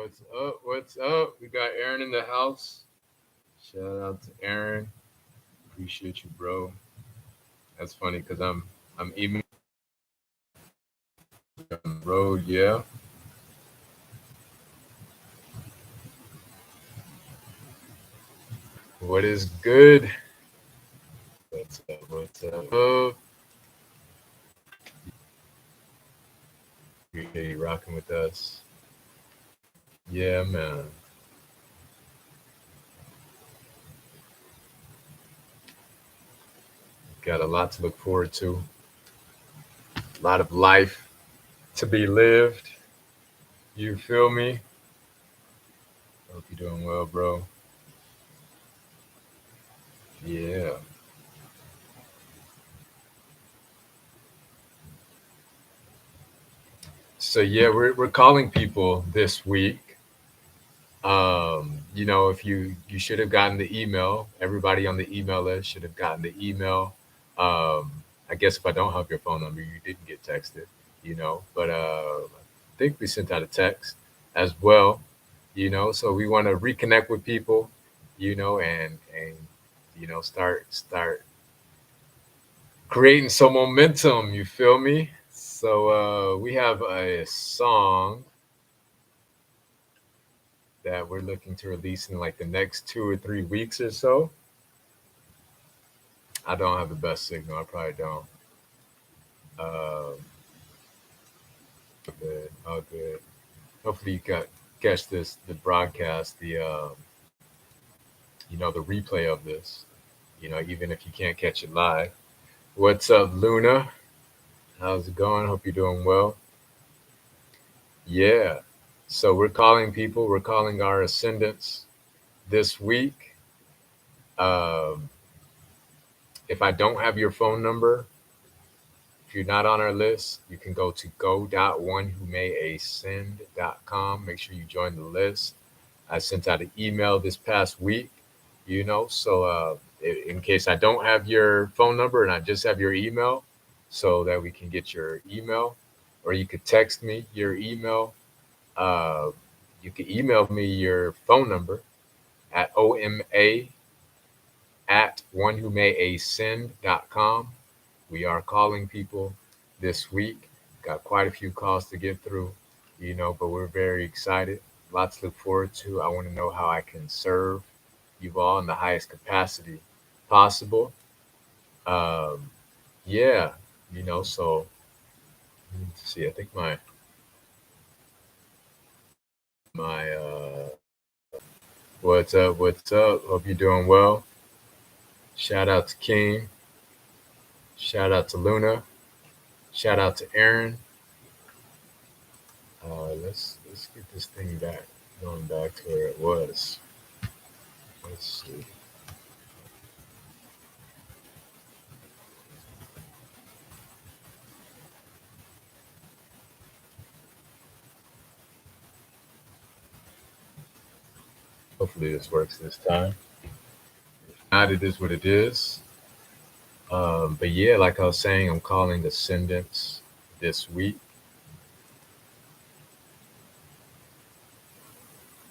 What's up? What's up? We got Aaron in the house. Shout out to Aaron. Appreciate you, bro. That's funny because I'm even on the road. Yeah. What is good? What's up? What's up? Oh, appreciate you rocking with us. Yeah, man. Got a lot to look forward to. A lot of life to be lived. You feel me? Hope you're doing well, bro. Yeah. So yeah, we're calling people this week. If you should have gotten the email, everybody on the email list should have gotten the email. Um, I guess if I don't have your phone number, you didn't get texted, But I think we sent out a text as well, So we want to reconnect with people, and start creating some momentum. You feel me? So we have a song that we're looking to release in like the next 2 or 3 weeks or so. I don't have the best signal. I probably don't. Um, good. Oh, good. Hopefully you got catch the broadcast, the replay of this. Even if you can't catch it live. What's up, Luna? How's it going? Hope you're doing well. Yeah. So we're calling people. We're calling our ascendants this week. Um, if I don't have your phone number, if you're not on our list, you can go to go.onewhomayascend.com. Make sure you join the list. I sent out an email this past week, in case I don't have your phone number and I just have your email, so that we can get your email, or you could text me your email. Uh, you can email me your phone number at oma@onewhomayascend.com. We are calling people this week. Got quite a few calls to get through, but we're very excited. Lots to look forward to. I want to know how I can serve you all in the highest capacity possible. Um, yeah, so let's see. I think my what's up? What's up? Hope you're doing well. Shout out to King. Shout out to Luna. Shout out to Aaron. Let's get this thing back, going back to where it was. Let's see. Hopefully this works this time. If not, it is what it is. But yeah, like I was saying, I'm calling Ascendants this week.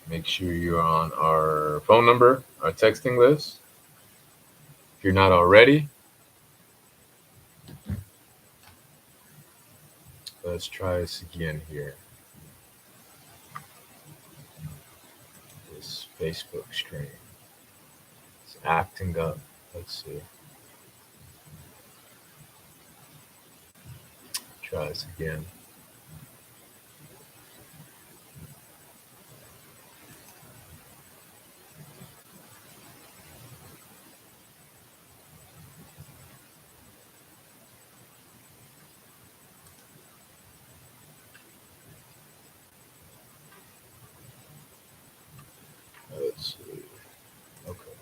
Make sure you're on our phone number, our texting list. If you're not already, let's try this again here. This Facebook stream. It's acting up. Let's see. Try this again. Let's see. Okay.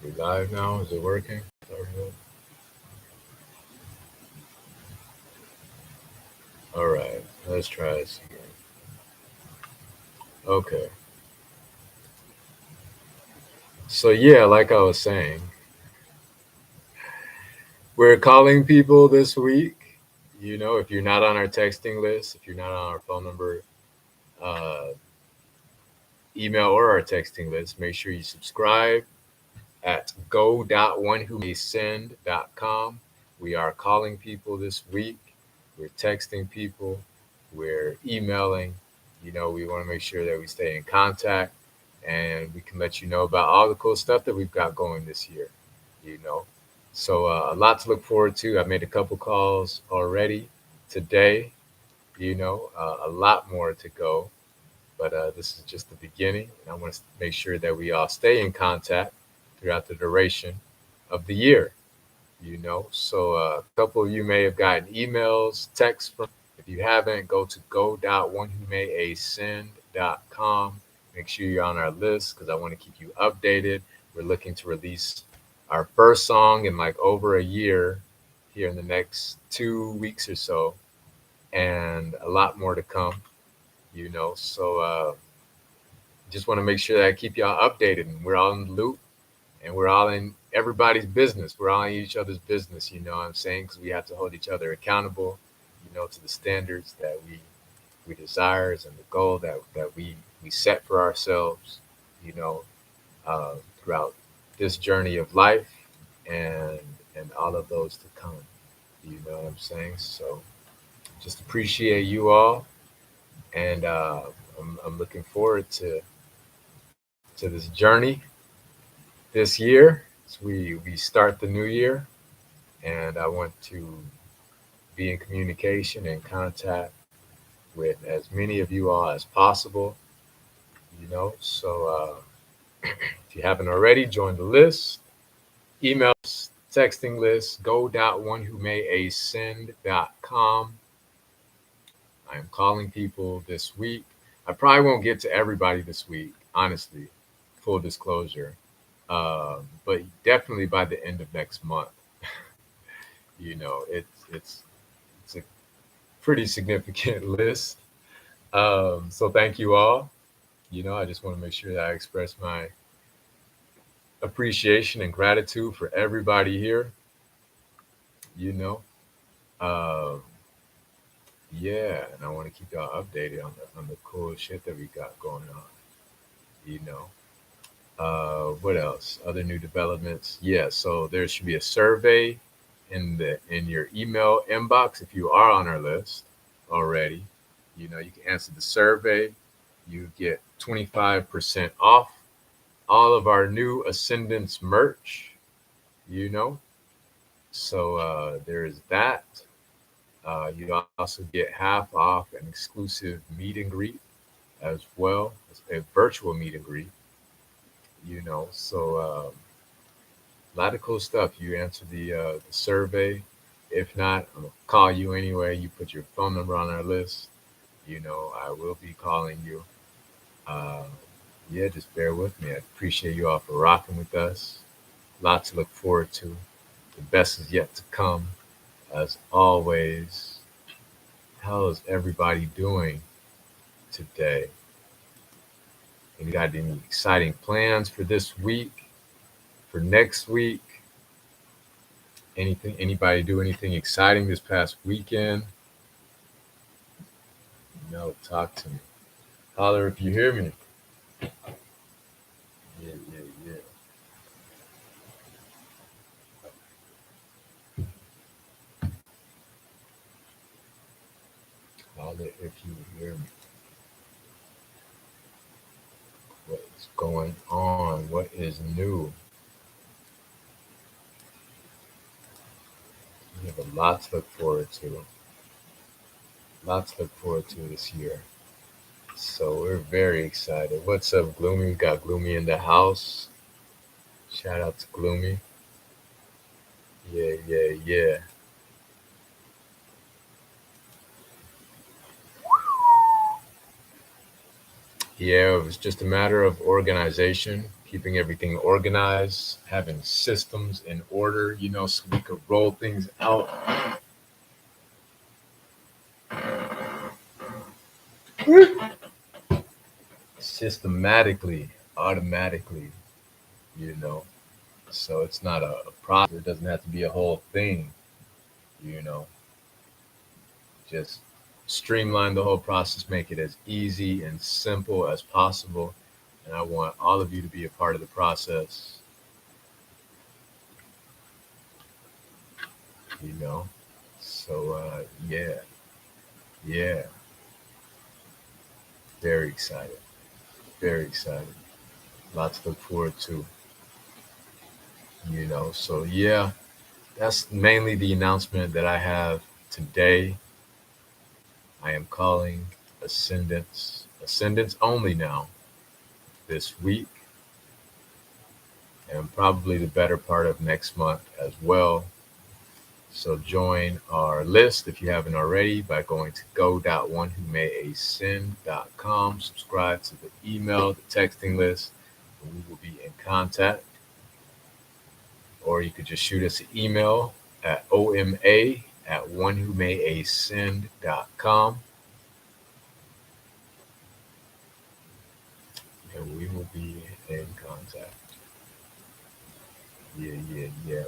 We live now? Is it working? All right. Let's try this again. Okay. So yeah, like I was saying, we're calling people this week. If you're not on our texting list, if you're not on our phone number, uh, email, or our texting list, make sure you subscribe at go.onewhomaysend.com. We are calling people this week. We're texting people. We're emailing. We want to make sure that we stay in contact and we can let you know about all the cool stuff that we've got going this year. You know, so a lot to look forward to. I made a couple calls already today. A lot more to go, but this is just the beginning. And I want to make sure that we all stay in contact throughout the duration of the year. So a couple of you may have gotten emails, texts from. If you haven't, go to go.onewhomayascend.com. Make sure you're on our list because I want to keep you updated. We're looking to release our first song in like over a year here in the next 2 weeks or so, and a lot more to come. So just want to make sure that I keep y'all updated and we're all in the loop and we're all in everybody's business. We're all in each other's business, you know what I'm saying? Because we have to hold each other accountable, to the standards that we desire and the goal that we set for ourselves, throughout this journey of life and all of those to come. You know what I'm saying? So just appreciate you all, and I'm looking forward to this journey this year as we start the new year, and I want to be in communication and contact with as many of you all as possible. So if you haven't already, join the list, emails, texting list, go.onewhomayascend.com. I am calling people this week. I probably won't get to everybody this week, honestly, full disclosure. But definitely by the end of next month. It's a pretty significant list. So thank you all. I just want to make sure that I express my appreciation and gratitude for everybody here. You know, um, yeah, and I want to keep y'all updated on the cool shit that we got going on. You know, what else? Other new developments? Yeah, so there should be a survey in your email inbox if you are on our list already. You can answer the survey. You get 25% off all of our new Ascendants merch. So there is that. You also get half off an exclusive meet and greet as well, a virtual meet and greet. So a lot of cool stuff. You answer the survey. If not, I'm gonna call you anyway. You put your phone number on our list. I will be calling you. Uh, yeah, just bear with me. I appreciate you all for rocking with us. Lots to look forward to. The best is yet to come, as always. How is everybody doing today? And you got any exciting plans for this week, for next week? Anybody do anything exciting this past weekend? No, talk to me. Holler if you hear me. Yeah, yeah, yeah. Holler if you hear me. What is going on? What is new? We have a lot to look forward to. Lots to look forward to this year. So we're very excited. What's up, Gloomy? We got Gloomy in the house. Shout out to Gloomy. Yeah, yeah, yeah. Yeah, it was just a matter of organization, keeping everything organized, having systems in order, so we could roll things out systematically, automatically, you know. So it's not a process. It doesn't have to be a whole thing, you know. Just streamline the whole process, make it as easy and simple as possible. And I want all of you to be a part of the process, you know. So yeah, yeah, very excited, very excited. Lots to look forward to, you know. So yeah, that's mainly the announcement that I have today. I am calling Ascendants only now this week, and probably the better part of next month as well. So join our list if you haven't already by going to go.onewhomayascend.com. Subscribe to the email, the texting list, and we will be in contact. Or you could just shoot us an email at oma@onewhomayascend.com, and we will be in contact. Yeah, yeah, yeah.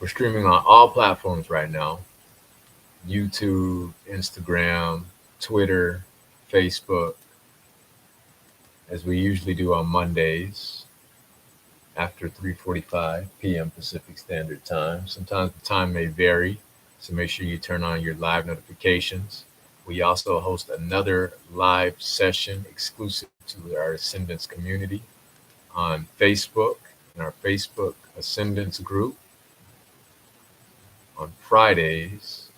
We're streaming on all platforms right now: YouTube, Instagram, Twitter, Facebook, as we usually do on Mondays after 3:45 p.m. Pacific Standard Time. Sometimes the time may vary, so make sure you turn on your live notifications. We also host another live session exclusive to our Ascendants community on Facebook, in our Facebook Ascendants group on Fridays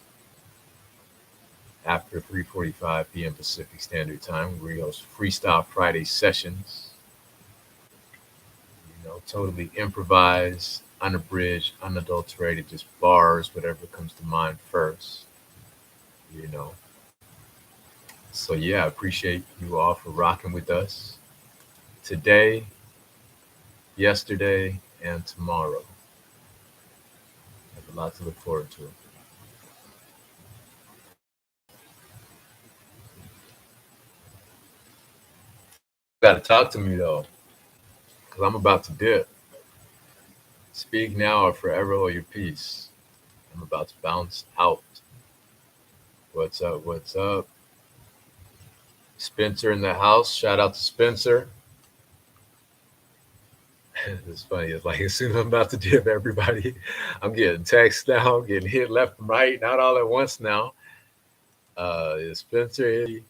after 3:45 p.m. Pacific Standard Time. We host Freestyle Friday sessions, totally improvised, unabridged, unadulterated, just bars, whatever comes to mind first, you know. So yeah, I appreciate you all for rocking with us today, yesterday, and tomorrow. Have a lot to look forward to. You got to talk to me though, because I'm about to dip. Speak now or forever hold your peace. I'm about to bounce out. What's up? What's up? Spencer in the house. Shout out to Spencer. It's funny. It's like as soon as I'm about to dip, everybody, I'm getting texts now, I'm getting hit left and right, not all at once now. Is Spencer here?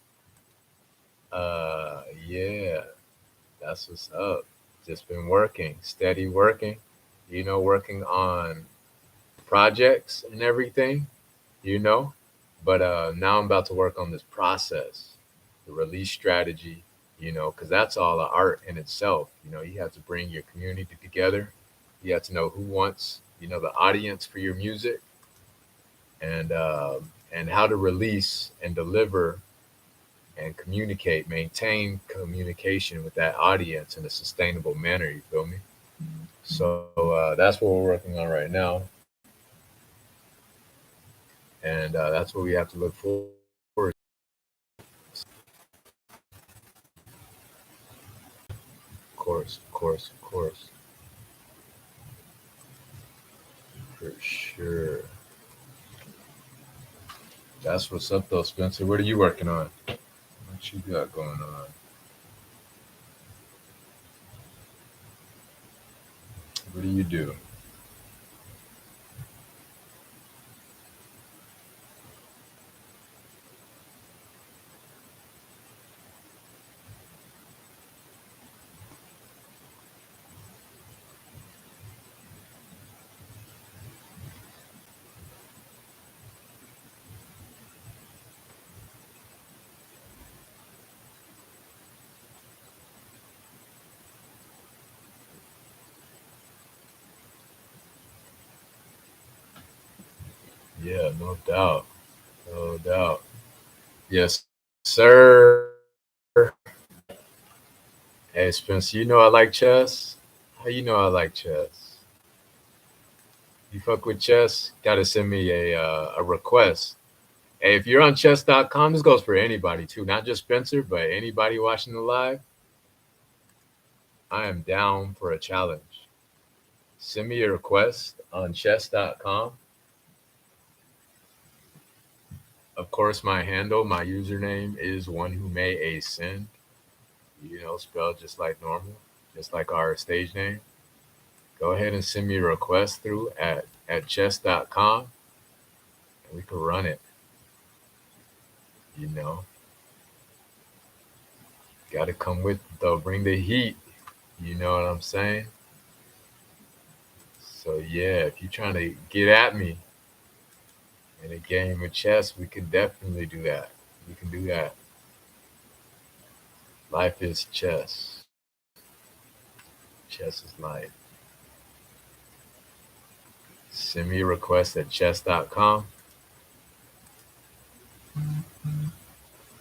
Yeah, that's what's up. Just been working, steady working, working on projects and everything, you know. But now I'm about to work on this process, the release strategy, because that's all an art in itself. You have to bring your community together. You have to know who wants, the audience for your music, and how to release and deliver and communicate, maintain communication with that audience in a sustainable manner. You feel me? So that's what we're working on right now, and that's what we have to look forward. Of course, of course, of course, for sure. That's what's up, though, Spencer. What are you working on? What you got going on? What do you do? Yeah, no doubt. No doubt. Yes, sir. Hey, Spencer, I like chess. How you know I like chess? You fuck with chess? Gotta send me a request. Hey, if you're on chess.com, this goes for anybody too, not just Spencer, but anybody watching the live. I am down for a challenge. Send me a request on chess.com. Of course, my handle, my username is one who may ascend, spelled just like normal, just like our stage name. Go ahead and send me a request through at chess.com and we can run it. You know, got to come with it though. Bring the heat. You know what I'm saying? So, yeah, if you're trying to get at me in a game of chess, we can definitely do that. We can do that. Life is chess. Chess is life. Send me a request at chess.com.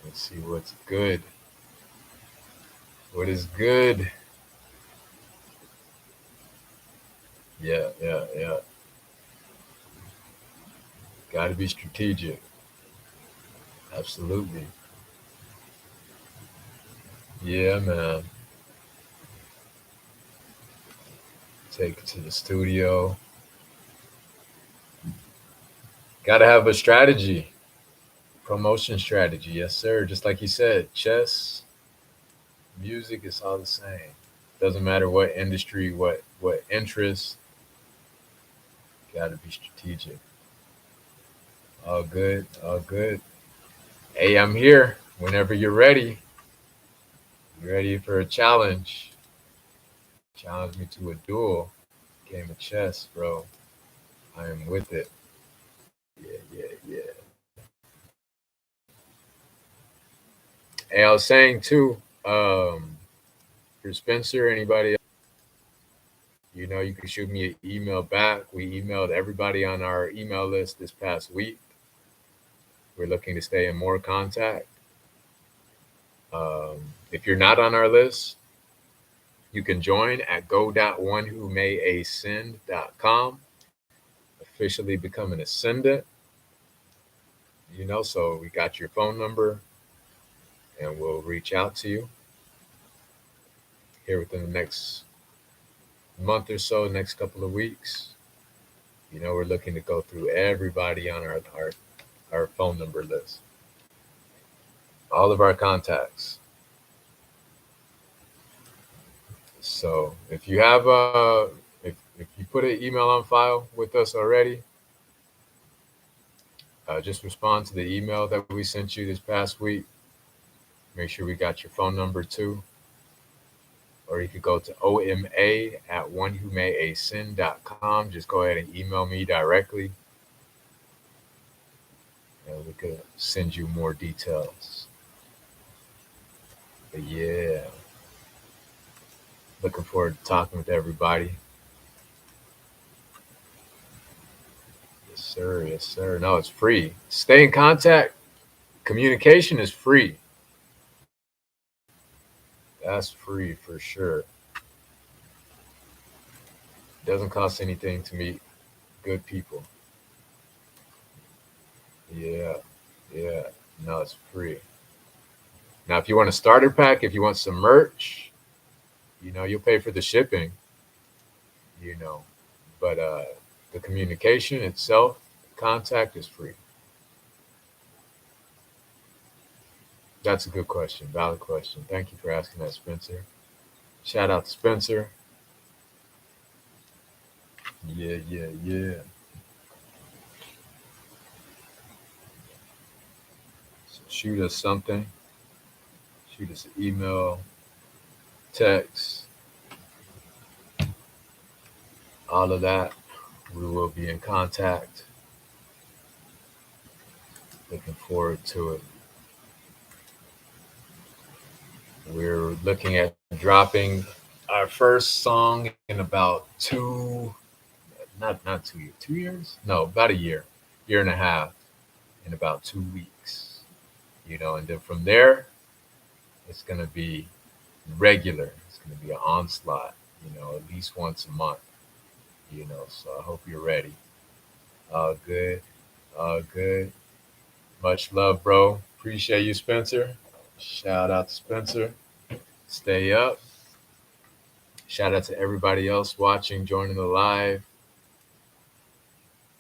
Let's see what's good. What is good? Yeah. Got to be strategic. Absolutely. Yeah, man. Take it to the studio. Got to have a strategy, promotion strategy. Yes, sir. Just like you said, chess, music is all the same. Doesn't matter what industry, what interest. Got to be strategic. All good. All good. Hey, I'm here whenever you're ready. You ready for a challenge? Challenge me to a duel. Game of chess, bro. I am with it. Yeah. Hey, I was saying too, for Spencer, anybody else, you can shoot me an email back. We emailed everybody on our email list this past week. We're looking to stay in more contact. If you're not on our list, you can join at go.onewhomayascend.com. Officially become an ascendant. So we got your phone number and we'll reach out to you here within the next month or so, next couple of weeks. We're looking to go through everybody on our phone number list, all of our contacts. So if you have if you put an email on file with us already, just respond to the email that we sent you this past week. Make sure we got your phone number too. Or you could go to OMA@onewhomayascend.com. Just go ahead and email me directly. And we could send you more details. But yeah, looking forward to talking with everybody. Yes, sir. Yes, sir. No, it's free. Stay in contact. Communication is free. That's free for sure. Doesn't cost anything to meet good people. Yeah. No, it's free. Now, if you want a starter pack, if you want some merch, you'll pay for the shipping, you know, but the communication itself, contact is free. That's a good question. Valid question. Thank you for asking that, Spencer. Shout out to Spencer. Yeah. So shoot us something. Shoot us an email, text, all of that. We will be in contact. Looking forward to it. We're looking at dropping our first song in about not 2 years, 2 years? No, about a year and a half, in about 2 weeks. And then from there, it's going to be regular. It's going to be an onslaught, at least once a month, so I hope you're ready. All good. All good. Much love, bro. Appreciate you, Spencer. Shout out to Spencer. Stay up. Shout out to everybody else watching, joining the live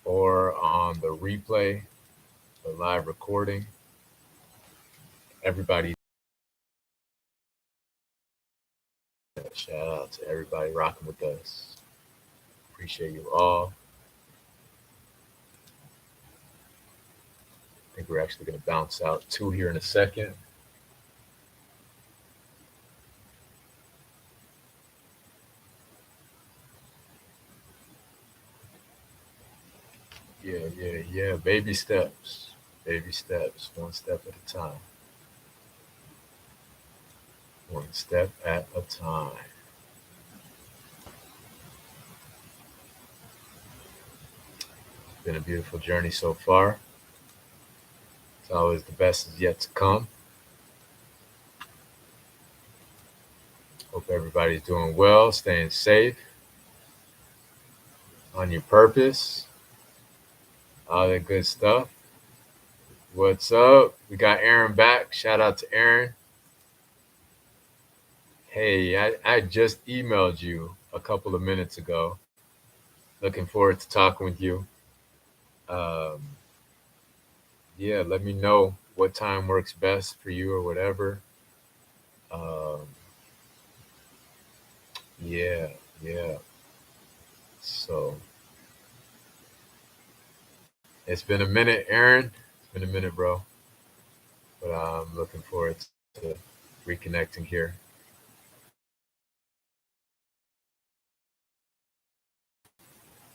or on the replay, the live recording. Everybody, shout out to everybody rocking with us. Appreciate you all. I think we're actually going to bounce out 2 here in a second. Yeah. Baby steps. Baby steps. One step at a time. One step at a time. It's been a beautiful journey so far. It's always the best is yet to come. Hope everybody's doing well, staying safe, on your purpose, all that good stuff. What's up? We got Aaron back. Shout out to Aaron. Hey, I just emailed you a couple of minutes ago. Looking forward to talking with you. Yeah, let me know what time works best for you or whatever. Um, yeah. So it's been a minute, Aaron. It's been a minute, bro. But I'm looking forward to reconnecting here.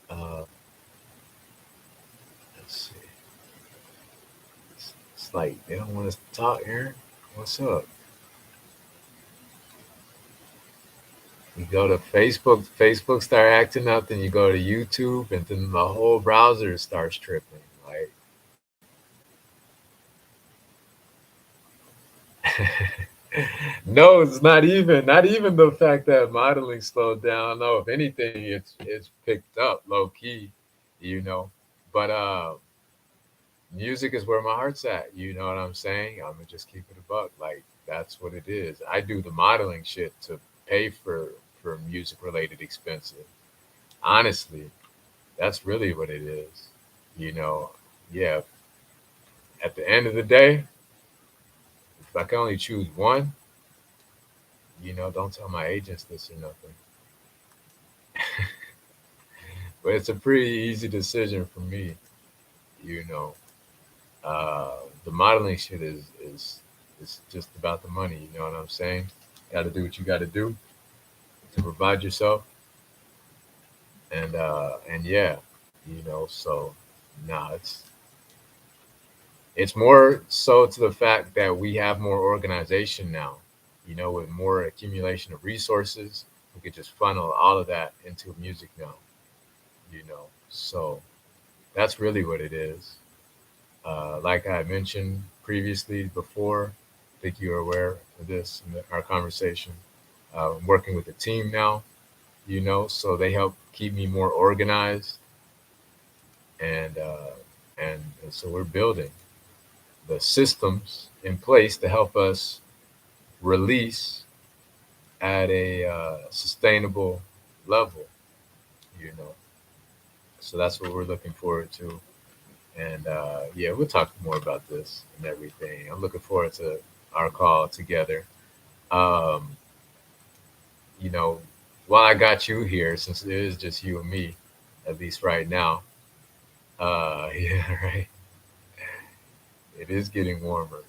Uh, let's see. It's like they don't want us to talk, Aaron. What's up? You go to Facebook, Facebook start acting up, then you go to YouTube, and then the whole browser starts tripping. Like, no, it's not even the fact that modeling slowed down. No, if anything, it's picked up low key, you know. But music is where my heart's at. You know what I'm saying? I'm gonna just keep it a buck. Like that's what it is. I do the modeling shit to pay for music related expenses. Honestly, that's really what it is. You know, yeah. At the end of the day, if I can only choose one, don't tell my agents this or nothing. But it's a pretty easy decision for me. You know, the modeling shit is just about the money. You know what I'm saying? Got to do what you got to do to provide yourself, and yeah, So, nah, it's more so to the fact that we have more organization now. With more accumulation of resources, we could just funnel all of that into music now. So that's really what it is. Like I mentioned previously before, I think you're aware of this in our conversation. I'm working with a team now, so they help keep me more organized, and so we're building the systems in place to help us release at a sustainable level, you know. So that's what we're looking forward to. And yeah, we'll talk more about this and everything. I'm looking forward to our call together. Um, you know, while I got you here, since it is just you and me, at least right now, yeah, right. It is getting warmer.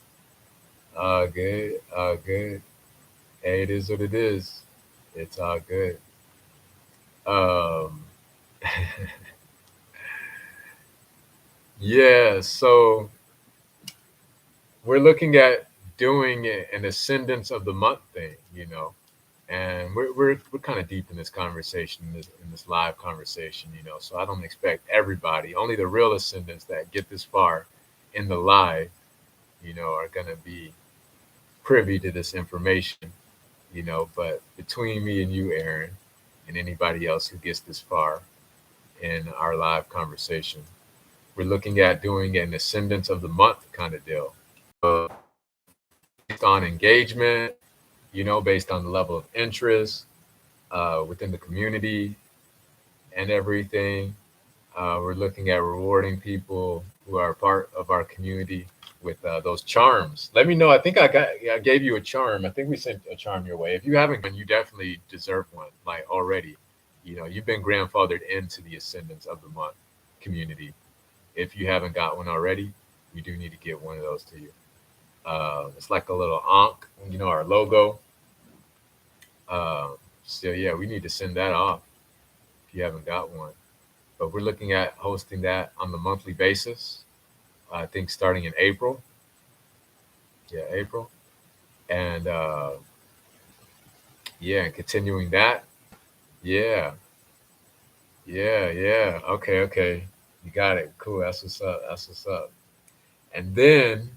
Good. Good. Hey, it is what it is. It's all good. Um, yeah, so we're looking at doing an ascendance of the month thing, and we're kind of deep in this conversation, in this live conversation, So I don't expect everybody, only the real ascendants that get this far in the live, are gonna be privy to this information, But between me and you, Aaron, and anybody else who gets this far in our live conversation, we're looking at doing an ascendance of the month kind of deal. Based on engagement, based on the level of interest, within the community and everything. We're looking at rewarding people who are part of our community with those charms. Let me know. I gave you a charm. I think we sent a charm your way. If you haven't, you definitely deserve one. Like already, you've been grandfathered into the Ascendants of the Month community. If you haven't got one already, we do need to get one of those to you. It's like a little ankh, our logo. Uh, so yeah, we need to send that off if you haven't got one. But we're looking at hosting that on the monthly basis. I think starting in April. Yeah, April. And yeah, and continuing that. Yeah, yeah. Okay. You got it. Cool. That's what's up. That's what's up. And then,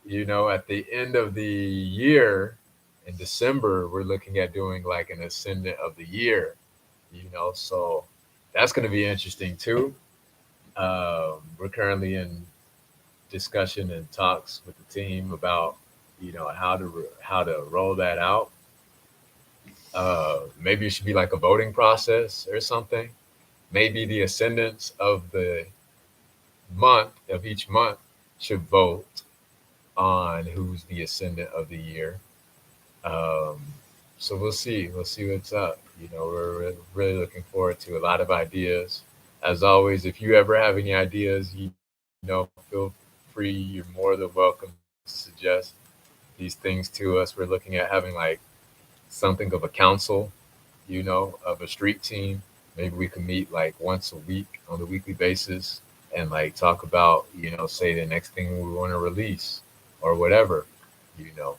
at the end of the year in December, we're looking at doing like an Ascendant of the Year, so that's going to be interesting too. We're currently in discussion and talks with the team about how to roll that out. Maybe it should be like a voting process or something. Maybe the ascendants of the month of each month should vote on who's the ascendant of the year. Um, so we'll see. We'll see what's up. We're really looking forward to a lot of ideas. As always, if you ever have any ideas, feel free. You're more than welcome to suggest these things to us. We're looking at having like something of a council, of a street team. Maybe we can meet like once a week on a weekly basis and like talk about, say the next thing we want to release or whatever, you know.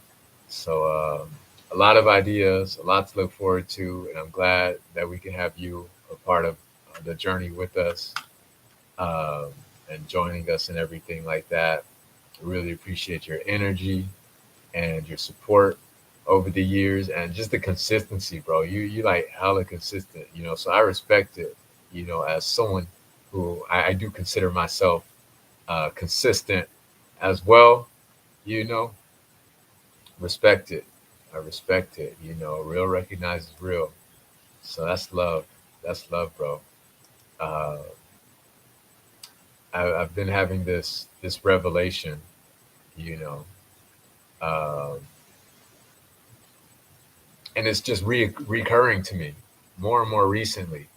So a lot of ideas, a lot to look forward to, and I'm glad that we can have you a part of the journey with us, um, and joining us and everything like that. Really appreciate your energy and your support over the years and just the consistency, bro. You like hella consistent, So I respect it, as someone who I do consider myself consistent as well, you know. Respect it. I respect it. Real recognizes real. So that's love. That's love, bro. Uh, I've been having this revelation, you know, um, and it's just recurring to me more and more recently,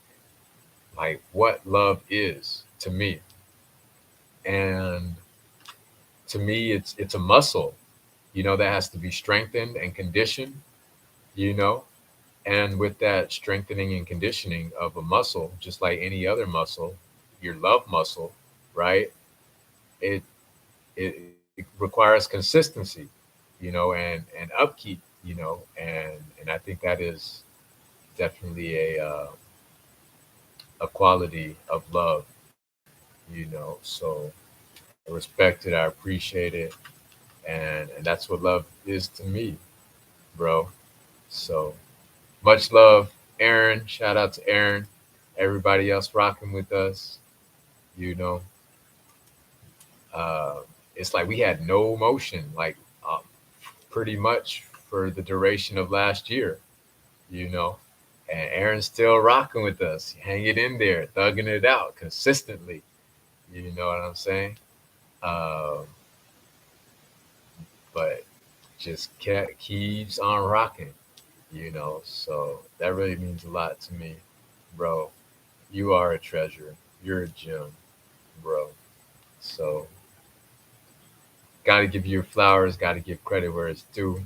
like what love is to me. And to me, it's a muscle, that has to be strengthened and conditioned, you know. And with that strengthening and conditioning of a muscle, just like any other muscle, your love muscle, right? It it requires consistency, and upkeep, and I think that is definitely a quality of love, So I respect it, I appreciate it, and that's what love is to me, bro. So much love, Aaron. Shout out to Aaron. Everybody else rocking with us, you know. Uh, it's like we had no motion, like um, pretty much for the duration of last year, you know. And Aaron's still rocking with us, hanging in there, thugging it out consistently. You know what I'm saying? Um, but just keeps on rocking, So that really means a lot to me, bro. You are a treasure. You're a gem, bro. So got to give you your flowers. Got to give credit where it's due.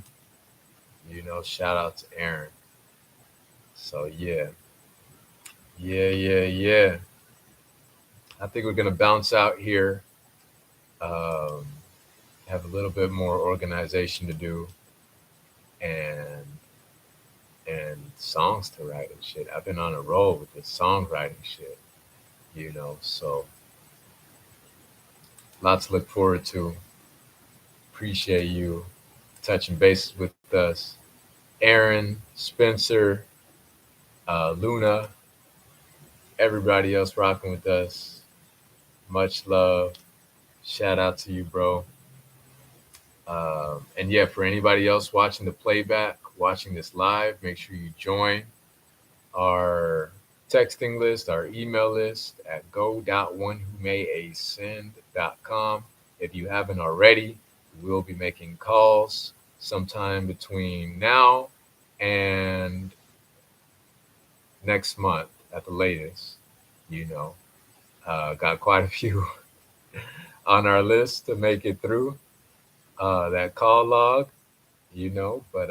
Shout out to Aaron. So yeah. I think we're gonna bounce out here. Um, have a little bit more organization to do, and songs to write and shit. I've been on a roll with this songwriting shit, So lots to look forward to. Appreciate you touching bases with us, Aaron, Spencer, Luna, everybody else rocking with us. Much love. Shout out to you, bro. And yeah, for anybody else watching the playback, watching this live, make sure you join. our texting list, our email list at go.onewhomayascend.com. If you haven't already, we'll be making calls sometime between now and next month at the latest. You know, got quite a few on our list to make it through that call log, but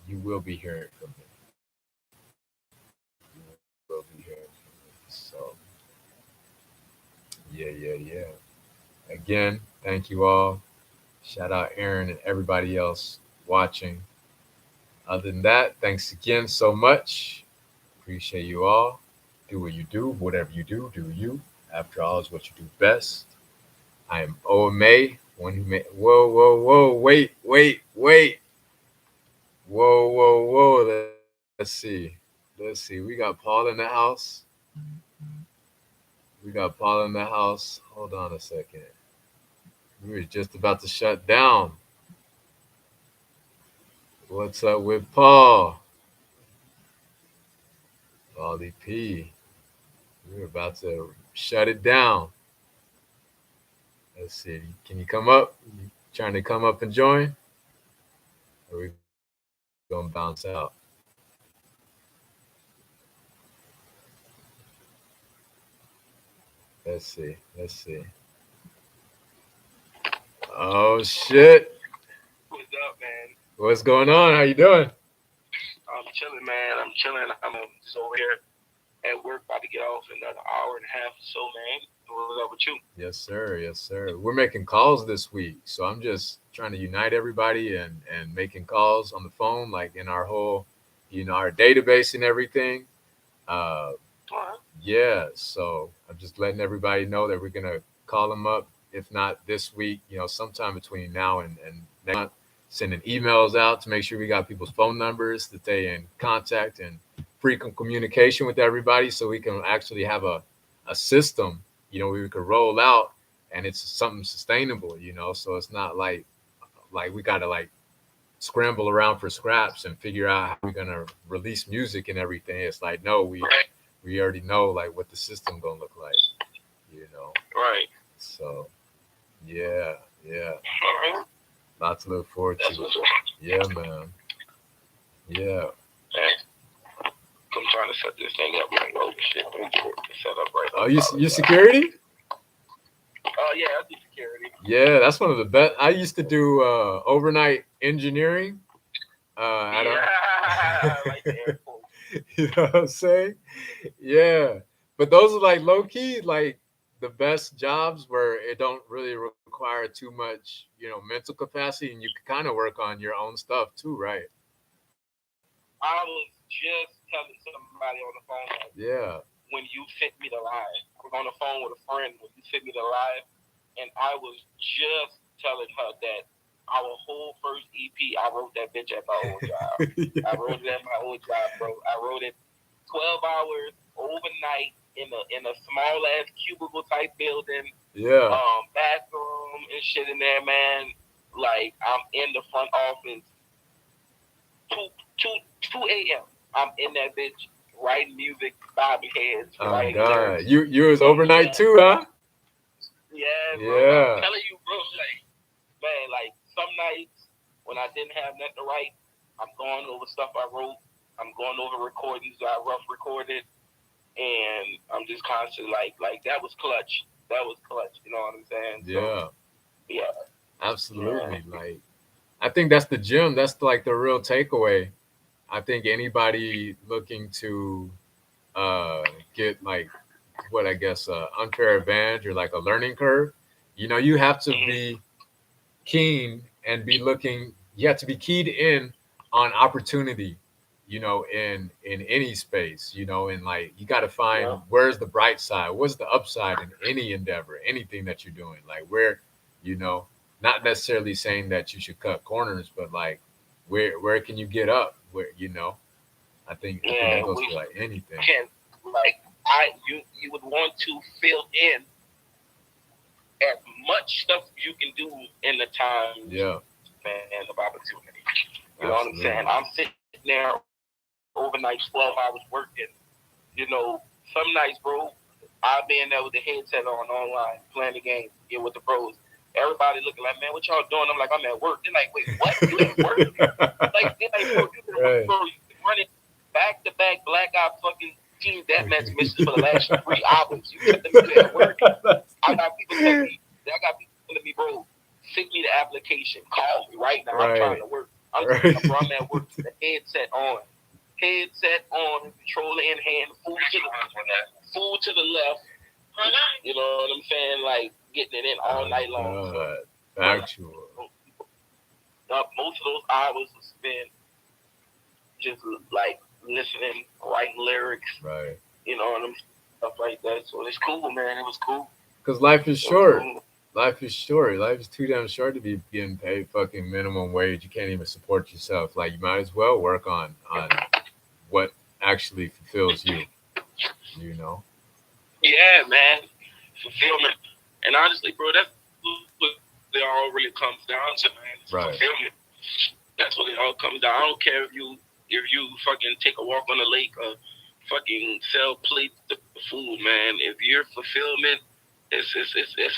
you will be hearing from me. You will be hearing from me. So, yeah. Again, thank you all. Shout out Aaron and everybody else watching. Other than that, thanks again so much. Appreciate you all. Do what you do, whatever you do you. After all, is what you do best. I am OMA, one who made. Whoa. Wait. Whoa. Let's see. We got Paul in the house. Hold on a second. We were just about to shut down. What's up with Paul? Paulie P. We were about to shut it down. Let's see. Can you come up? You trying to come up and join? Or are we gonna bounce out? Let's see. Oh shit. What's up, man? What's going on? How you doing? I'm chilling, man. I'm chilling. I'm just over here at work, about to get off in another hour and a half or so, man. What's up with you? Yes, sir. We're making calls this week, so I'm just trying to unite everybody and making calls on the phone, like in our whole, our database and everything. Uh, All right. yeah, so I'm just letting everybody know that we're gonna call them up, if not this week, sometime between now and next month, sending emails out to make sure we got people's phone numbers to stay in contact and frequent communication with everybody, so we can actually have a system, we could roll out, and it's something sustainable, so it's not like we gotta like scramble around for scraps and figure out how we're gonna release music and everything. It's like no, Right. we already know like what the system gonna look like, you know. Right. So yeah, All right. lots to look forward That's to. what's up. Yeah, man. Yeah. Man, I'm trying to set this thing up. Like, oh shit, let me get it set up right. Oh, I you apologize. security? Oh yeah, I do security. Yeah, that's one of the best. I used to do overnight engineering. I don't. Yeah, like the airport. You know what I'm saying? Yeah, but those are like low key, like the best jobs where it don't really require too much, mental capacity, and you can kind of work on your own stuff too, right? I was just telling somebody on the phone like, Yeah. when you sent me the live. I was on the phone with a friend when you sent me the live, and I was just telling her that our whole first EP, I wrote that bitch at my old job. I Yeah. wrote it at my old job, bro. I wrote it 12 hours overnight in a small ass cubicle type building, Yeah. bathroom and shit in there, man. Like I'm in the front office, two a.m. I'm in that bitch writing music, bobbing heads, Oh writing lyrics. God, you was You know what I'm overnight saying? too, huh? Yeah, bro. I'm Yeah. telling you, bro. Like, man, like some nights when I didn't have nothing to write, I'm going over stuff I wrote. I'm going over recordings I rough recorded, and I'm just constantly like that was clutch. That was clutch. You know what I'm saying? So Yeah. yeah, yeah, Absolutely. Like I think that's the gym. That's like the real takeaway. I think anybody looking to uh, get like what I guess unfair advantage or like a learning curve, you have to mm-hmm. be keen and be looking. You have to be keyed in on opportunity. In any space. And like you got to find Yeah, where's the bright side, what's the upside in any endeavor, anything that you're doing. Like where, you know, not necessarily saying that you should cut corners, but like where can you get up? I think that man. goes We for like anything. can like you would want to fill in as much stuff you can do in the times, Yeah, man, of opportunity. You know what I'm saying? absolutely. I'm sitting there right now. overnight 12 hours working. You know, some nights, bro, I be in there with the headset on online, playing the game, with the bros. Everybody looking like, man, what y'all doing? I'm like, I'm at work. They're like, wait, what? You at work? Like, they're like, bro, Right. bro, you been running back to back blackout fucking team deathmatch missions for the last 3 hours. You telling me you at work? I got people telling me, bro, send me the application. Call me right now. I'm trying to work. Right. Bro, I'm at work with the headset on, controller in hand, food to the left. You know what I'm saying? Like getting it in all night long. So, Factual. most of those hours was spent just like listening, writing lyrics. Right. You know what I'm stuff like that. So it's cool, man. It was cool. Because life is short. Life is short. Life is too damn short to be getting paid fucking minimum wage. You can't even support yourself. Like you might as well work on what actually fulfills you. You know? Yeah, man. Fulfillment. And honestly, bro, that's what it all really comes down to, man. Right. Fulfillment. That's what it all comes down. I don't care if you fucking take a walk on the lake or fucking sell plates of food, man. If your fulfillment, that's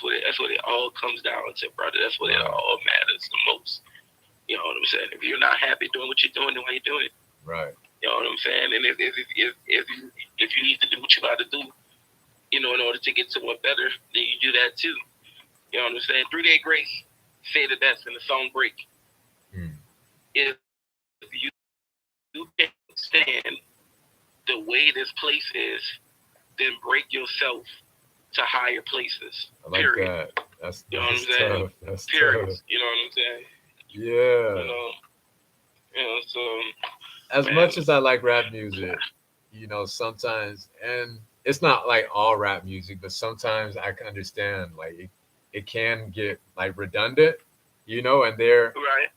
what it all comes down to, brother. That's what it all matters the most. You know what I'm saying? If you're not happy doing what you're doing, then why you doing it? Right. You know what I'm saying? And if you need to do what you got to do, you know, in order to get somewhere better, then you do that too. You know what I'm saying? 3-Day Grace say the best in the song Break. If you can't stand the way this place is, then break yourself to higher places. I like period. that. That's you know what I'm tough. saying? That's period. tough. You know what I'm saying? Yeah. So as man, much as I like rap music, you know, sometimes, and it's not like all rap music, but sometimes I can understand like it can get like redundant, you know, and right.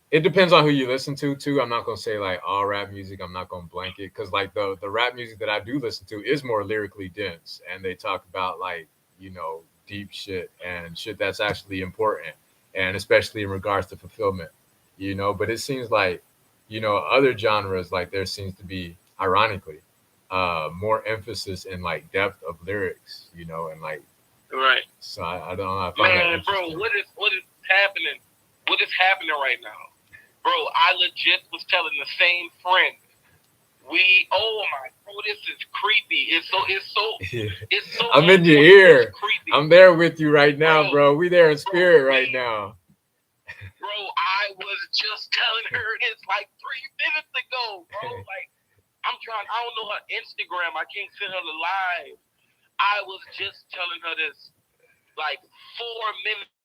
It depends on who you listen to too. I'm not gonna say like all rap music. I'm not gonna blanket because like the rap music that I do listen to is more lyrically dense, and they talk about like you know deep shit and shit that's actually important, and especially in regards to fulfillment, you know. But it seems like you know other genres like there seems to be ironically more emphasis in like depth of lyrics, you know, and like right. So I don't know. I find man, bro, what is happening? What is happening right now? Bro, I legit was telling the same friend. Oh my, bro, this is creepy. It's so. I'm in your ear. I'm there with you right now, bro. We there in spirit right now. Bro, I was just telling her this like 3 minutes ago, bro. Like, I don't know her Instagram. I can't send her the live. I was just telling her this like 4 minutes.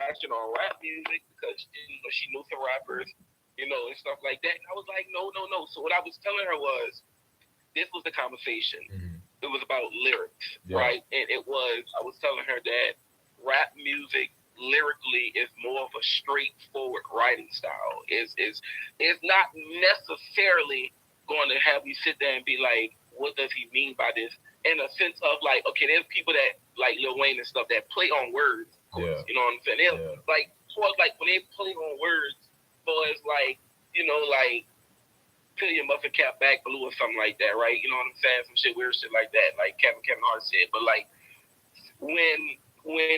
Passion on rap music because she knew some rappers, and stuff like that. And I was like, no. So what I was telling her was, this was the conversation. Mm-hmm. It was about lyrics, right? And I was telling her that rap music lyrically is more of a straightforward writing style. It's not necessarily going to have you sit there and be like, what does he mean by this? In a sense of like, okay, there's people that like Lil Wayne and stuff that play on words. Yeah. You know what I'm saying? Like, towards like when they play on words, so it's like, like peel your muffin cap back blue or something like that, right? You know what I'm saying? Some shit, weird shit like that, like Kevin Hart said. But like when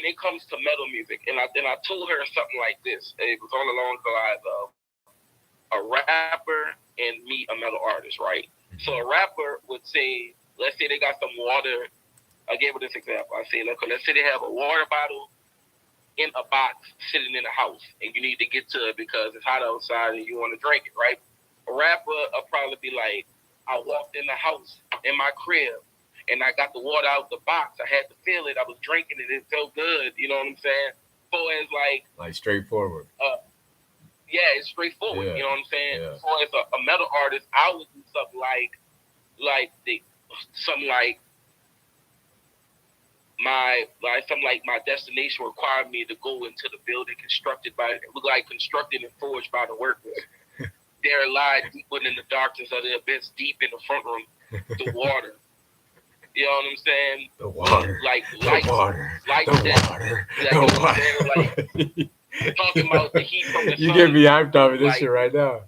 it comes to metal music, and I told her something like this. It was all along the lines of a rapper and me, a metal artist, right? Mm-hmm. So a rapper would say, let's say they got some water. I gave her this example. I say, let's say they have a water bottle in a box sitting in a house, and you need to get to it because it's hot outside and you want to drink it, right? A rapper will probably be like, I walked in the house in my crib, and I got the water out the box. I had to feel it. I was drinking it. It felt good. You know what I'm saying? So it's like straightforward. Yeah, it's straightforward. Yeah. You know what I'm saying? Yeah. So as a metal artist, I would do something like my destination required me to go into the building constructed and forged by the workers. There lie deep within the darkness of the abyss, deep in the front room, the water. You know what I'm saying? The water. Like the water. Like the that. water. Like, the you know water. Like, talking about the heat from the You get sun, me hyped off of this shit like right now.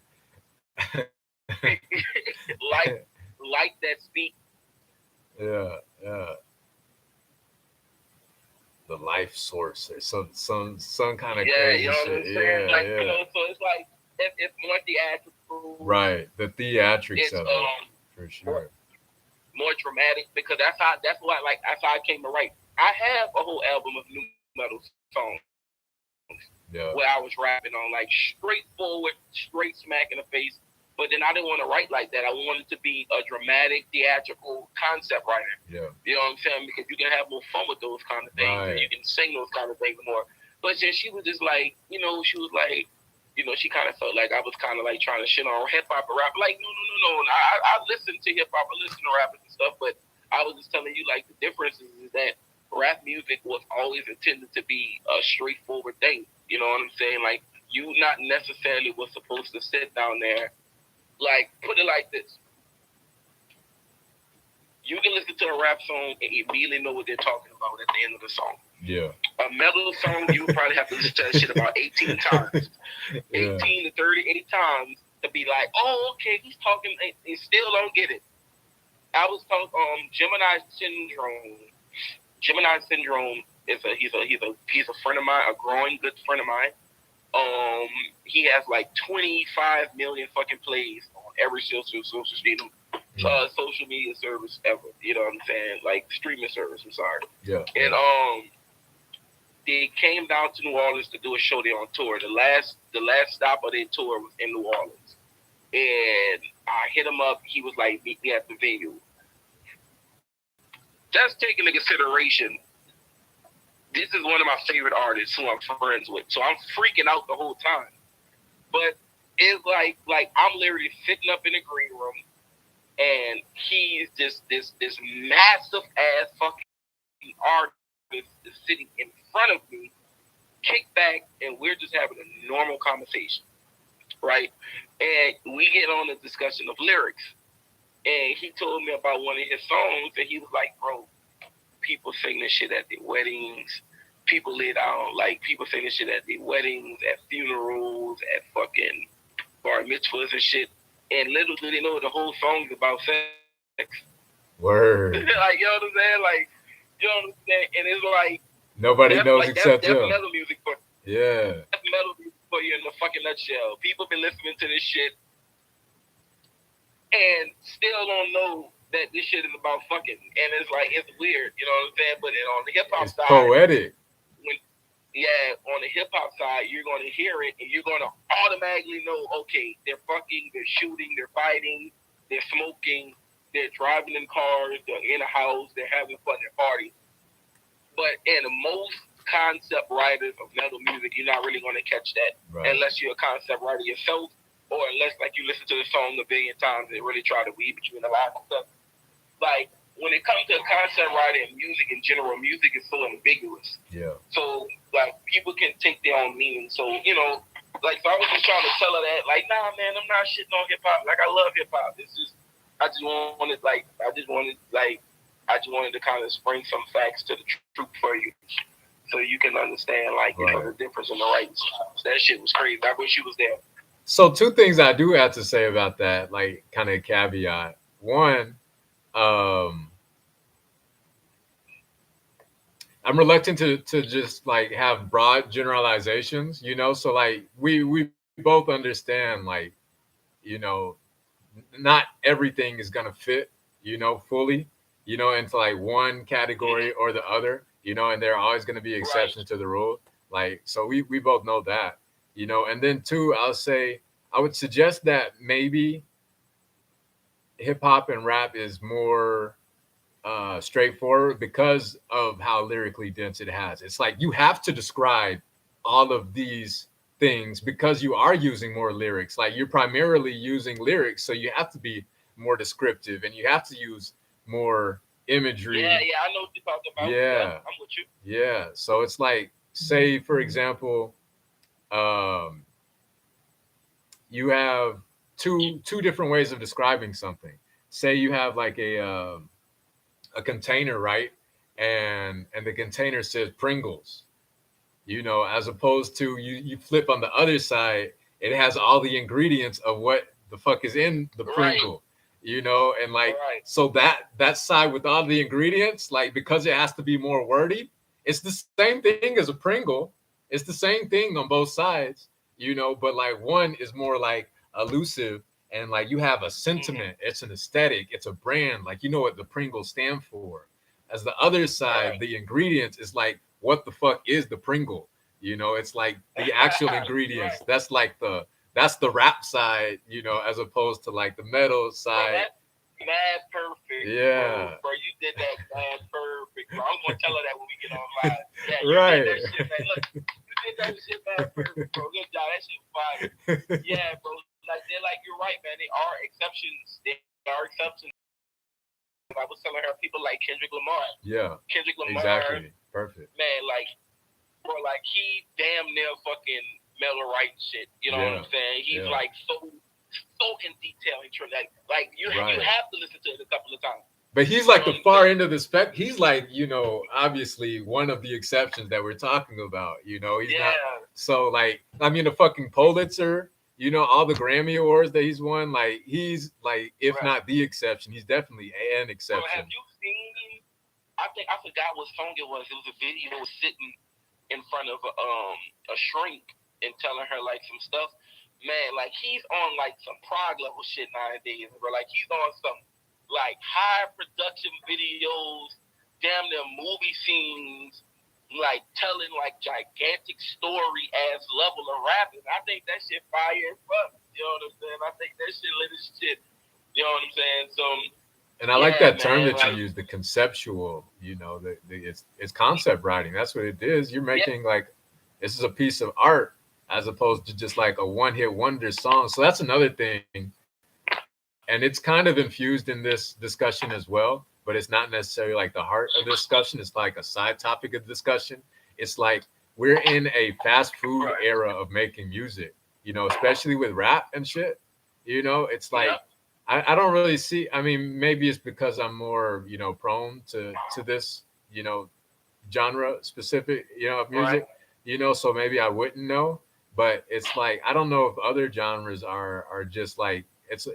like like that speak. Yeah, yeah. The life source or some kind of Yeah, you crazy know what I'm shit. saying? Yeah, Like, yeah. so it's like it's more theatrical. Right. The theatrics It's of it, for more, sure. more dramatic because that's why like that's how I came to write. I have a whole album of new metal songs where I was rapping on Yeah. like straightforward, straight smack in the face. But then I didn't want to write like that. I wanted to be a dramatic, theatrical concept writer. You know Yeah. what I'm saying? Because you can have more fun with those kind of things and you can Right. sing those kind of things more. But then she was just like, she was like, she kind of felt like I was kind of like trying to shit on hip hop or rap. Like, no. I listen to hip hop, I listen to rappers and stuff, but I was just telling you like the difference is that rap music was always intended to be a straightforward thing. You know what I'm saying? Like, you not necessarily was supposed to sit down there. Like, put it like this: you can listen to a rap song and immediately know what they're talking about at the end of the song. Yeah. A metal song, you would probably have to listen to that shit about 18 times. Yeah. 18 to 38 times to be like, oh, okay, he's talking, and still don't get it. I was talking Gemini syndrome. Gemini syndrome is he's a friend of mine, a growing good friend of mine. He has like 25 million fucking plays on every social media service ever. You know what I'm saying? Like streaming service. I'm sorry. Yeah. And Yeah. they came down to New Orleans to do a show there on tour. The last stop of their tour was in New Orleans, and I hit him up. He was like, "Meet me at the venue." Just taking into consideration, this is one of my favorite artists who I'm friends with, so I'm freaking out the whole time. But it's like I'm literally sitting up in the green room, and he's this massive ass fucking artist is sitting in front of me, kick back, and we're just having a normal conversation, right? And we get on the discussion of lyrics, and he told me about one of his songs, and he was like, "Bro, people sing this shit at their weddings. People lay down like people sing this shit at their weddings, at funerals, at fucking bar mitzvahs and shit. And little do they know the whole song's about sex." like, you know Word. what I'm saying? Like, you know what I'm saying? And it's Nobody knows that's except metal him. music for Yeah. that's metal music for you in the fucking nutshell. People been listening to this shit and still don't know that this shit is about fucking. And it's like it's weird, you know what I'm saying? But then on the hip hop It's side, poetic. when on the hip hop side, you're gonna hear it and you're gonna automatically know, okay, they're fucking, they're shooting, they're fighting, they're smoking, they're driving in cars, they're in a house, they're having fun, they're partying. But in most concept writers of metal music, you're not really gonna catch that Right. unless you're a concept writer yourself, or unless like you listen to the song a billion times and really try to weave between the lines and stuff. Like when it comes to concept writing and music in general, music is so ambiguous. Yeah. So like people can take their own meaning. So like so I was just trying to tell her that like, nah, man, I'm not shitting on hip hop. Like I love hip hop. It's just I just wanted to kind of spring some facts to the truth for you, so you can understand like the Right. difference in the writing styles. That shit was crazy. I wish you was there. So two things I do have to say about that, like kind of caveat. One, um, I'm reluctant to just like have broad generalizations, So like we both understand like, you know, not everything is gonna fit, fully, into like one Mm-hmm. category or the other, and there are always gonna be Right. exceptions to the rule. Like so we both know that, and then two, I'll say I would suggest that maybe hip hop and rap is more straightforward because of how lyrically dense it has. It's like you have to describe all of these things because you are using more lyrics. Like you're primarily using lyrics, so you have to be more descriptive and you have to use more Yeah, imagery. yeah, I know what you're talking about. Yep, Yeah, I'm with you. yeah. So it's like, say, for example, um, you have two different ways of describing something. Say you have like a container, right? And the container says Pringles. you know, as opposed to you flip on the other side, it has all the ingredients of what the fuck is in the Right. Pringle, you know, and like Right. so that side with all the ingredients, like because it has to be more wordy, it's the same thing as a Pringle. It's the same thing on both sides, you know, but like one is more like elusive and like you have a Mm-hmm. sentiment, it's an aesthetic, it's a brand, like you know what the Pringles stand for. As the other side, Right. the ingredients is like, what the fuck is the Pringle? You know, it's like the actual ingredients. Right. That's the rap side, you know, as opposed to like the metal Bro, side. that's mad perfect, bro. Yeah. Bro, you did that mad perfect, bro. I'm gonna tell her that when we get on live. Yeah, you did Right. that shit, man. Look, you did that shit mad perfect, bro. Good job. That shit fire. Yeah, bro. Like they're like you're right, man. They are exceptions. They are exceptions. I was telling her people like Kendrick Lamar. Yeah. Kendrick Lamar, Exactly. Perfect. man, like bro, like he damn near fucking metal right shit. You know what Yeah. I'm saying? He's Yeah. like so in detail and true. Like you Right. have to listen to it a couple of times. But he's You like know the what I'm far saying? end of the spec. He's like, you know, obviously one of the exceptions that we're talking about. You know, he's not Yeah. so like I mean the fucking Pulitzer, you know, all the Grammy awards that he's won, like he's like, if Right. not the exception, he's definitely an Bro, exception. have you seen? I think I forgot what song it was. It was a video sitting in front of a shrink and telling her like some stuff. Man, like he's on like some prog level shit nowadays, bro. Like he's on some like high production videos, damn near movie scenes, like telling like gigantic story ass level of rapping. I think that shit fire as fuck. You know what I'm saying? I think that shit lit as shit. You know what I'm saying? So And I like yeah, that term man. that you Like use, the conceptual. You know, it's concept writing. That's what it is. You're yeah, making like this is a piece of art as opposed to just like a one hit wonder song. So that's another thing, and it's kind of infused in this discussion as well. But it's not necessarily like the heart of the discussion. It's like a side topic of discussion. It's like we're in a fast food right. era of making music. You know, especially with rap and shit. You know, it's Yeah, like I don't really see. I mean, maybe it's because I'm more, you know, prone to this, you know, genre specific, you know, of right. music, you know, so maybe I wouldn't know. But it's like I don't know if other genres are just like it's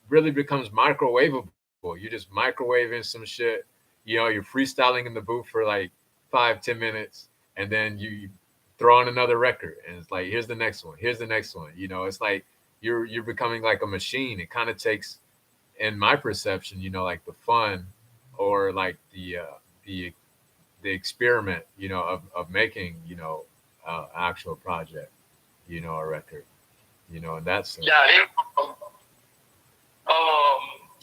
really becomes microwavable. You're just microwaving some shit, you know, you're freestyling in the booth for like 5-10 minutes, and then you throw on another record, and it's like here's the next one, here's the next one. You know, it's like you're becoming like a machine. It kind of takes, in my perception, you know, like the fun or like the the experiment, you know, of making, you know, actual project, you know, a record, you know, in that sense. Yeah,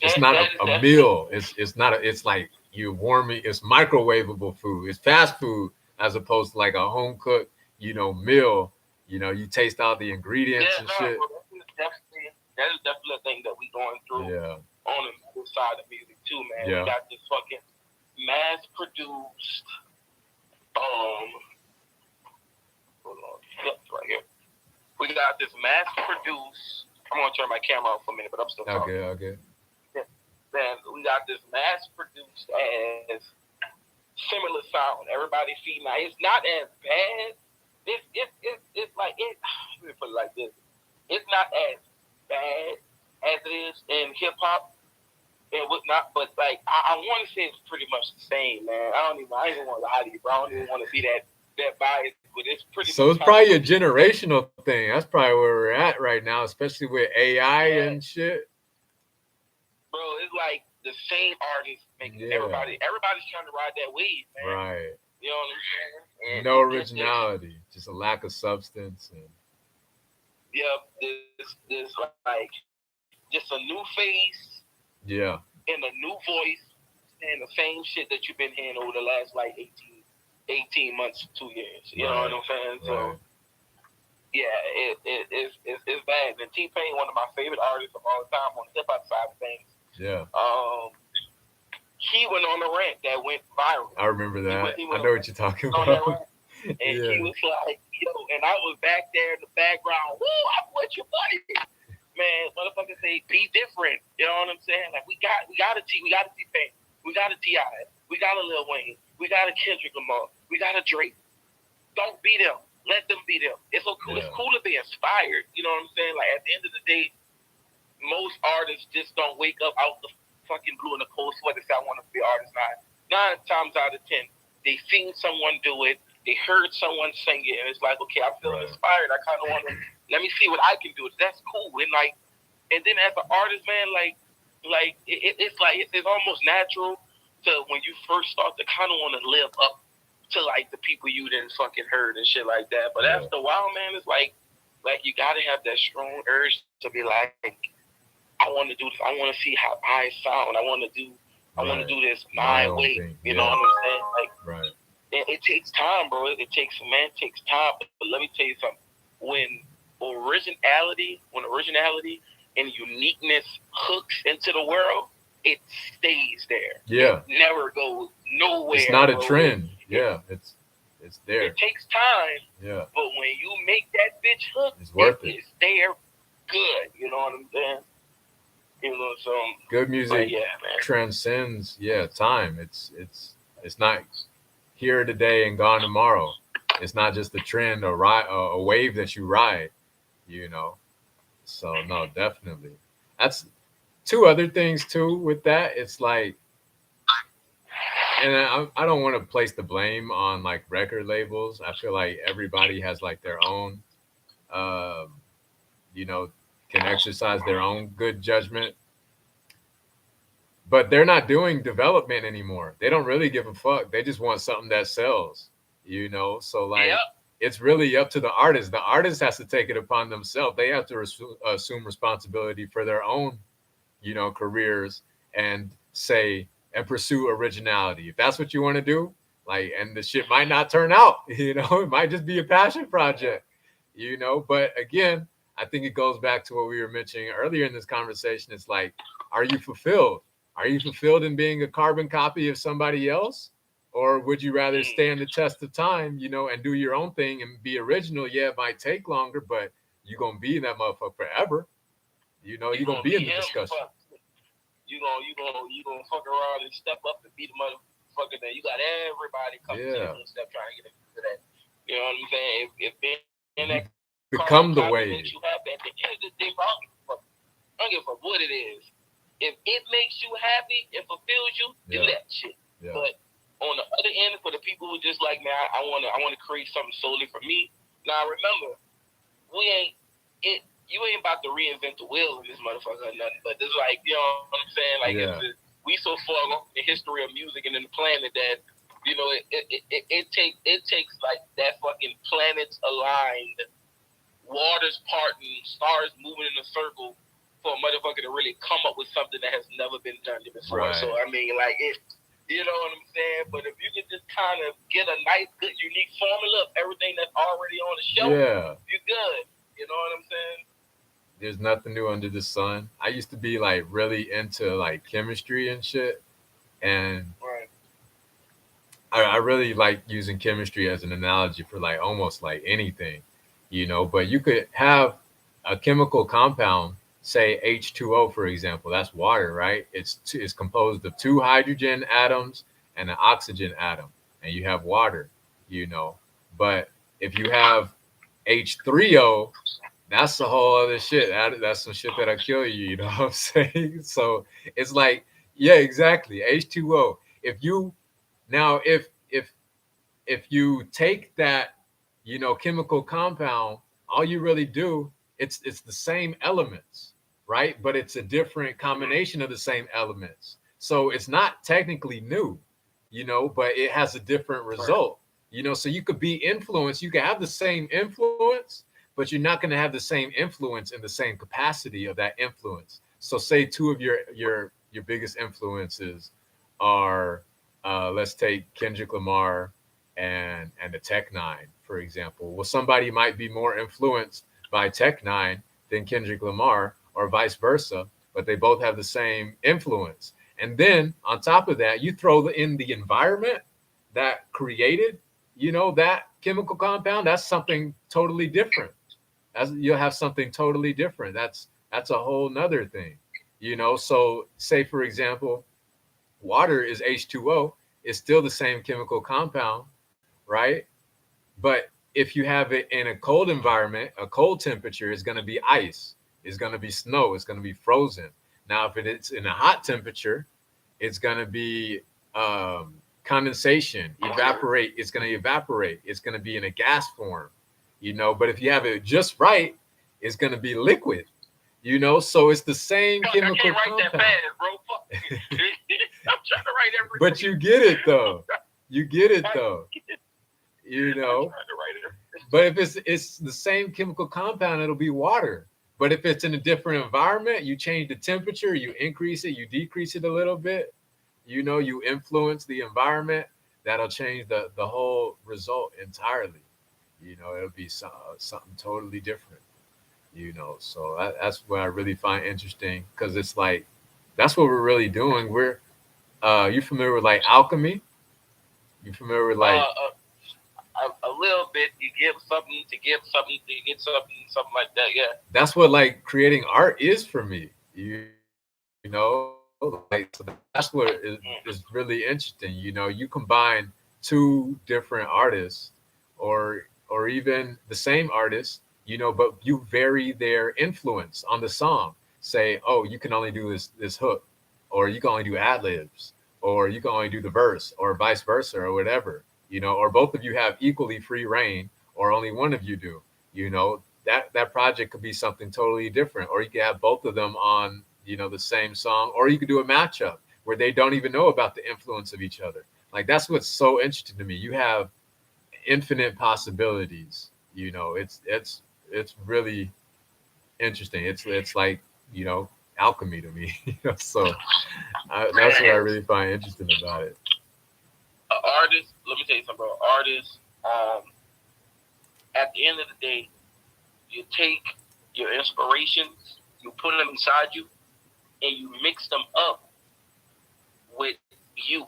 It's that not that is a definitely meal. It's not a. It's like you warming. It's microwavable food. It's fast food as opposed to like a home cooked, you know, meal. You know, you taste all the ingredients yeah, and no, shit. bro. That is definitely a thing that we going through Yeah, on the music side of music too, man. We yeah. got this fucking mass produced um hold on, yep, it's right here. We got this mass produced I'm gonna turn my camera off for a minute, but I'm still Okay, talking. okay. Then we got this mass produced as similar sound. Everybody feeding now. It's not as bad. It's like it let me put it like this. It's not as bad as it is in hip hop and whatnot, but like I want to say it's pretty much the same, man. I don't even want to lie to you, bro. I don't even want to be that biased, but it's pretty So much it's how it's probably a gonna be. generational thing. That's probably where we're at right now, especially with AI Yeah, and shit. bro. It's like the same artist making Yeah, everybody's trying to ride that wave, man. right. You know what I'm saying? And No it's originality, just a lack of substance. And yeah, this like just a new face yeah, and a new voice and the same shit that you've been hearing over the last like 18 months, 2 years. You know what right, I'm saying? So right. yeah, it's bad. And T Pain, one of my favorite artists of all time on the hip hop side of things. Yeah, He went on a rant that went viral. I remember that. He I went know what you're talking on that about. rant, and he Yeah, was like, "Yo," and I was back there in the background. Woo! I'm with you, buddy. Man, motherfuckers say be different. You know what I'm saying? Like we got a T Pain, we got a Ti, we got a Lil Wayne, we got a Kendrick Lamar, we got a Drake. don't be them. Let them be them. It's so cool. It's cool to be inspired. You know what I'm saying? Like at the end of the day, most artists just don't wake up out the fucking blue in the cold sweat and say, I want to be an artist. Nine times out of 10, they seen someone do it. They heard someone sing it, and it's like, okay, I'm feeling inspired. I kind of want to, let me see what I can do. That's cool. And like, and then as an artist, man, it's almost natural to when you first start to kind of want to live up to like the people you didn't fucking heard and shit like that. But after a while, man, it's like you gotta have that strong urge to be like, I want to do this. I want to see how I sound. I want to do this my way. You know what I'm saying? Like, it takes time, bro. It takes time. But let me tell you something. When originality and uniqueness hooks into the world, it stays there. Yeah. It never goes nowhere. It's not a trend. Yeah. It's there. It takes time. Yeah. But when you make that bitch hook, it's worth it. It's there good. You know what I'm saying? You know, so good music transcends time. It's not here today and gone tomorrow. It's not just a trend or a wave that you ride, you know. So no, definitely. That's two other things too with that. It's like, and I don't want to place the blame on like record labels. I feel like everybody has like their own, can exercise their own good judgment. But they're not doing development anymore. They don't really give a fuck. They just want something that sells, you know? So like, it's really up to the artist. The artist has to take it upon themselves. They have to assume responsibility for their own, careers and pursue originality. If that's what you want to do, like, and the shit might not turn out, it might just be a passion project, but again, I think it goes back to what we were mentioning earlier in this conversation. It's like, are you fulfilled? Are you fulfilled in being a carbon copy of somebody else? Or would you rather stand the test of time, and do your own thing and be original? Yeah, it might take longer, but you're going to be in that motherfucker forever. You're going to be in the discussion. You're gonna fuck around and step up and be the motherfucker that you got everybody coming to you and step trying to get into that. You know what I'm saying? If being that become the wave. You have at the end of the day, I don't give a fuck what it is. If it makes you happy, it fulfills you, do that shit. Yeah. But on the other end, for the people who just like, man, I wanna create something solely for me. Now remember, you ain't about to reinvent the wheel in this motherfucker or nothing. But it's like, you know what I'm saying? Like we so far along in the history of music and in the planet that, it takes like that fucking planets aligned, waters parting, stars moving in a circle for a motherfucker to really come up with something that has never been done before. Right. So I mean, like it, you know what I'm saying? But if you can just kind of get a nice, good, unique formula of everything that's already on the shelf, you're good. You know what I'm saying? There's nothing new under the sun. I used to be like really into like chemistry and shit, and I really like using chemistry as an analogy for like almost like anything, But you could have a chemical compound, say H2O, for example. That's water, right? It's composed of 2 hydrogen atoms and an oxygen atom, and you have water, But if you have H3O, that's a whole other shit. That's some shit that'll kill you. You know what I'm saying? So it's like, yeah, exactly. H2O. If you take that, chemical compound, all you really do, it's the same elements, right? But it's a different combination of the same elements. So it's not technically new, but it has a different result. So you could be influenced. You could have the same influence, but you're not going to have the same influence in the same capacity of that influence. So say 2 of your biggest influences are, let's take Kendrick Lamar and the Tech Nine, for example. Well, somebody might be more influenced by Tech Nine than Kendrick Lamar, or vice versa, but they both have the same influence. And then on top of that, you throw in the environment that created, that chemical compound. That's something totally different. You'll have something totally different. That's a whole nother thing, So say, for example, water is H2O. It's still the same chemical compound, right? But if you have it in a cold environment, a cold temperature, is going to be ice, it's going to be snow, it's going to be frozen. Now, if it's in a hot temperature, it's going to be condensation, evaporate. It's going to evaporate. It's going to be in a gas form, you know. But if you have it just right, it's going to be liquid, you know. So it's the same chemical I can't write compound. that fast, bro. Fuck. I'm trying to write everything. But you get it though. You get it though. You know. But if it's the same chemical compound, it'll be water. But if it's in a different environment, you change the temperature, you increase it, you decrease it a little bit, you know, you influence the environment, that'll change the whole result entirely. You know, it'll be something totally different, you know. So that's what I really find interesting, because it's like, that's what we're really doing. We're, you familiar with like alchemy? You familiar with like, a little bit. You give something to give something to get something like that. Yeah. That's what like creating art is for me. You know, like, so that's what is really interesting. You know, you combine two different artists, or even the same artist, you know, but you vary their influence on the song. Say, oh, you can only do this hook, or you can only do ad libs, or you can only do the verse, or vice versa, or whatever, you know, or both of you have equally free reign, or only one of you do, you know, that project could be something totally different. Or you could have both of them on, you know, the same song, or you could do a matchup where they don't even know about the influence of each other. Like, that's what's so interesting to me. You have infinite possibilities, you know. It's really interesting. It's like, you know, alchemy to me. You know, so that's what I really find interesting about it. Artists, let me tell you something, bro. Artists, at the end of the day, you take your inspirations, you put them inside you, and you mix them up with you,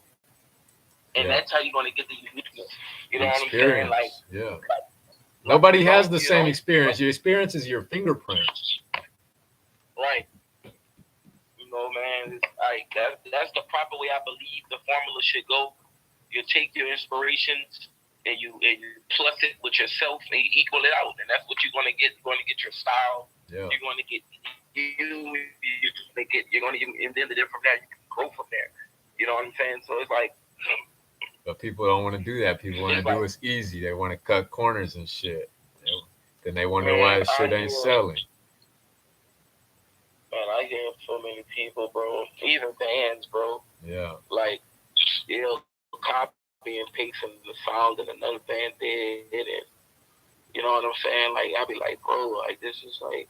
and that's how you're going to get the uniqueness. You know what I'm saying? Like, nobody has the same experience. Your experience is your fingerprint. Right. You know, man, it's like that's the proper way I believe the formula should go. You take your inspirations and you plus it with yourself and you equal it out, and that's what you're going to get. You're going to get your style. Yeah. You're going to get you. You're going to, and then from there you can grow from there. You know what I'm saying? So it's like. But people don't want to do that. People want to do it's easy. They want to cut corners and shit. Then they wonder why shit ain't selling. Man, I hear so many people, bro. Even bands, bro. Yeah. Like, they'll copy and paste the sound that another band did, and you know what I'm saying? Like, I be like, bro, like, this is like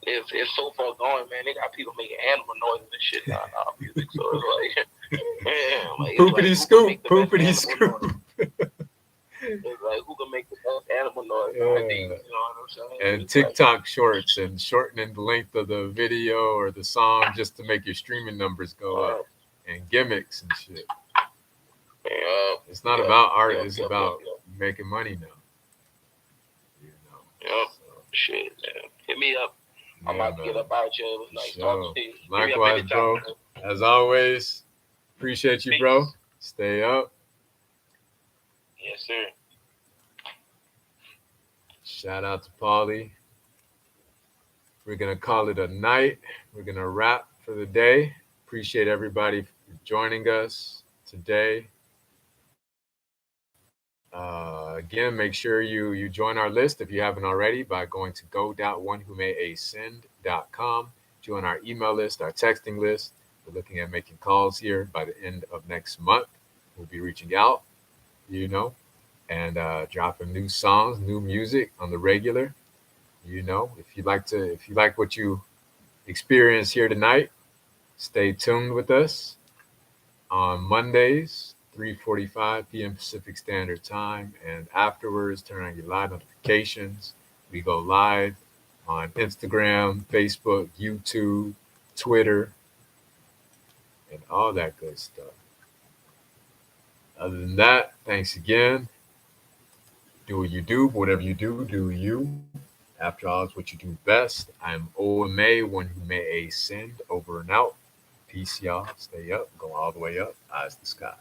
it's so far going, man. They got people making animal noises and shit now in our music, so it's like. Yeah, like, poopity scoop, poopity scoop. It's like, who can make the best animal noise? Yeah. You know what I'm saying? And TikTok like, shorts and shortening the length of the video or the song just to make your streaming numbers go up, and gimmicks and shit. Yeah. It's not about art. It's about making money now. You know. Yeah. So. Shit, man. Hit me up. I'm about to get up out here. It was nice talking to you. Likewise, bro. As always. Appreciate you, bro. Stay up. Yes, sir. Shout out to Paulie. We're going to call it a night. We're going to wrap for the day. Appreciate everybody for joining us today. Again, make sure you join our list if you haven't already by going to go.onewhomayascend.com. Join our email list, our texting list. We're looking at making calls here by the end of next month. We'll be reaching out, you know, and dropping new songs, new music on the regular. You know, if you like what you experience here tonight, stay tuned with us on Mondays, 3:45 p.m. Pacific Standard Time, and afterwards, turn on your live notifications. We go live on Instagram, Facebook, YouTube, Twitter, and all that good stuff. Other than that, thanks again. Do what you do, whatever you do you. After all, it's what you do best. I'm OMA, one who may ascend, over and out. Peace, y'all. Stay up, go all the way up, eyes to the sky.